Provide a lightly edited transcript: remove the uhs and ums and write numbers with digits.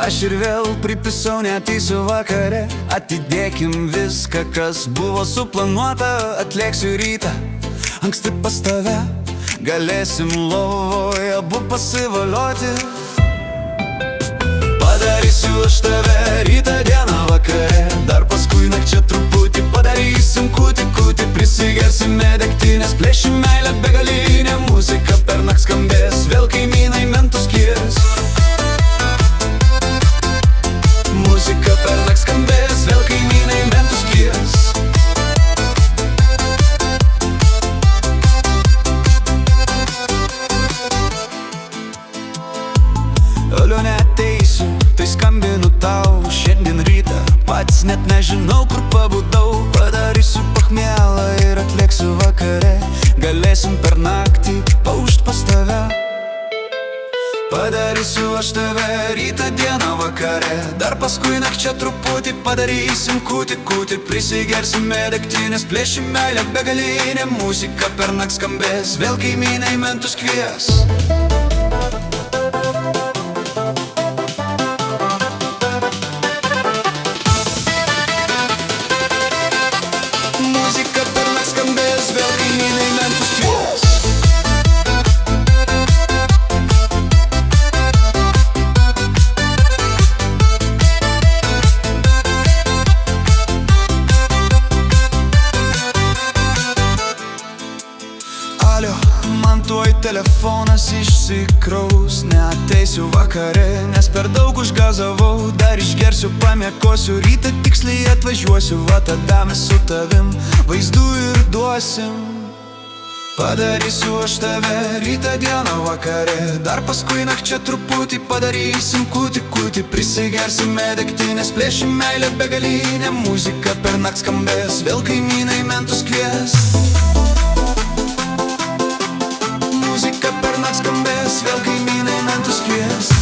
Aš ir vėl pripisau, neateisiu vakare. Atidėkim viską, kas buvo suplanuota. Atlėksiu rytą, anksti pas tave. Galėsim lovoje abu pasivalioti. Padarysiu aš tave rytą, dieną, vakare. Dar paskui nakčia truputį padarysim kūtį. Prisigersime degtinės, plėšim meilę begalinę. Muzika pernakt skambės, vėl kaimynai mentus skirs. Muzika pernakt skambės, vėl kaimynai mentus skirs. Alio, neateisiu, tai skambinu tau šiandien rytą. Pats net nežinau, kur pabudau. Padarysiu pachmielą ir atlėksiu vakare. Galėsim per naktį paušt pas tave. Padarysiu aš tave rytą, dieną, vakare. Dar paskui nakčia truputį padarysim kūtį. Prisigersime degtinės, plėšim meilę begalinę. Muzika pernakt skambės, vėl kaimynai mentus kvies. Muzika pernakt skambės, vėl kaimynai mentus kvies. Alio, man tuoj telefonas išsikraus. Neateisiu vakare, nes per daug užgazavau. Dar išgersiu, pamiegosiu, rytą tiksliai atvažiuosiu. Va tada mes su tavim vaizdų ir duosim. Padarysiu aš tave rytą, dieną, vakare. Dar paskui nakčia truputį padarysim kūtį. Prisigersime degtinės, plėšim meilę begalinę. Muzika pernakt skambės, vėl kaimynai mentus kvies. Muzika pernakt skambės, vėl kaimynai mentus kvies.